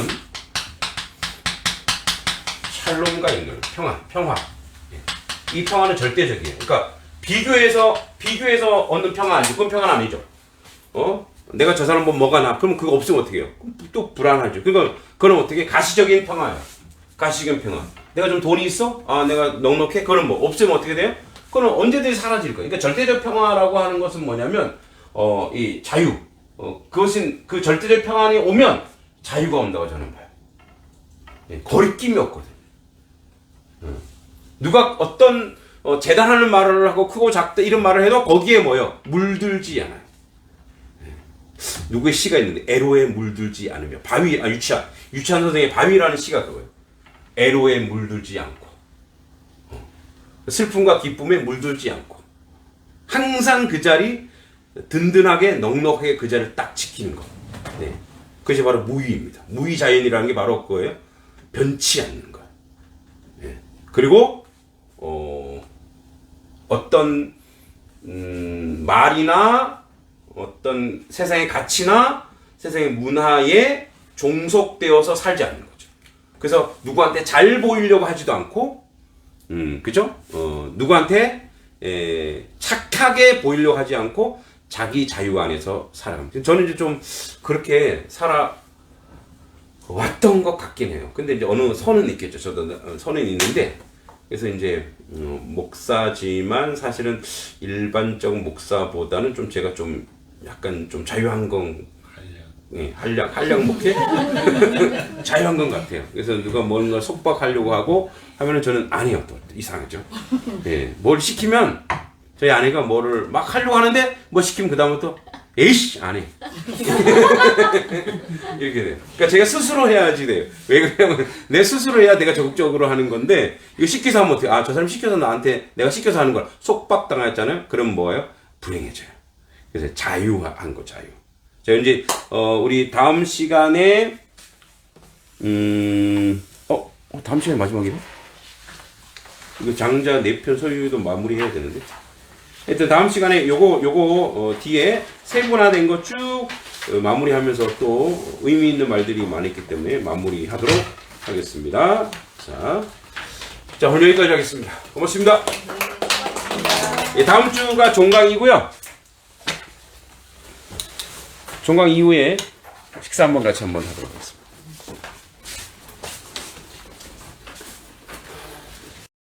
샬롬과 연결, 평화. 이 평화는 절대적이에요. 그러니까 비교해서 얻는 평화 아니죠. 그건 평안 아니죠. 내가 저 사람 보면 뭐가 나? 그럼 그거 없으면 어떻게 해요? 또 불안하죠. 그러니까 그건 어떻게 가시적인 평화예요. 가시적인 평화. 내가 좀 돈이 있어? 내가 넉넉해? 그럼 뭐 없으면 어떻게 돼요? 그건 언제든지 사라질 거예요. 그러니까 절대적 평화라고 하는 것은 뭐냐면 이 자유. 그것은 그 절대적 평안이 오면 자유가 온다고 저는 봐요. 거리낌이 없거든요. 누가 어떤 재단하는 말을 하고 크고 작다 이런 말을 해도 거기에 뭐요? 물들지 않아요. 누구의 시가 있는데 애로에 물들지 않으며 유치한 선생의 바위라는 시가 그거예요. 애로에 물들지 않고 슬픔과 기쁨에 물들지 않고 항상 그 자리 든든하게 넉넉하게 그 자리를 딱 지키는 것. 네. 그것이 바로 무위입니다. 무위자연이라는 게 바로 그거예요. 변치 않는 것. 네. 그리고 어떤 말이나 어떤 세상의 가치나 세상의 문화에 종속되어서 살지 않는 거죠. 그래서 누구한테 잘 보이려고 하지도 않고, 그죠? 누구한테 착하게 보이려고 하지 않고 자기 자유 안에서 살아갑니다. 저는 이제 좀 그렇게 살아왔던 것 같긴 해요. 근데 이제 어느 선은 있겠죠. 저도 선은 있는데, 그래서 이제 목사지만 사실은 일반적 목사보다는 좀 제가 좀 약간 좀 자유한 건 한량 목회 자유한 건 같아요. 그래서 누가 뭔가 속박하려고 하고 하면은 저는 안 해요. 또 이상하죠. 예, 뭘 시키면 저희 아내가 뭐를 막 하려고 하는데 뭐 시키면 그 다음부터 에이씨 안 해. 이렇게 돼요. 그러니까 제가 스스로 해야지 돼요. 왜 그러냐면 내 스스로 해야 내가 적극적으로 하는 건데 이거 시켜서 하면 어떻게? 저 사람 시켜서 나한테 내가 시켜서 하는 걸 속박당했잖아요. 그럼 뭐예요? 불행해져요. 그래서 자유한 거 자유. 자 이제 우리 다음 시간에 다음 시간에 마지막이네. 이거 장자 4편 소유도 마무리해야 되는데. 하여튼 다음 시간에 요거 뒤에 세분화된 거 쭉 마무리하면서 또 의미 있는 말들이 많이 있기 때문에 마무리하도록 하겠습니다. 자 오늘 여기까지 하겠습니다. 고맙습니다. 예, 다음 주가 종강이고요. 종강 이후에 식사 한번 같이 한번 하도록 하겠습니다.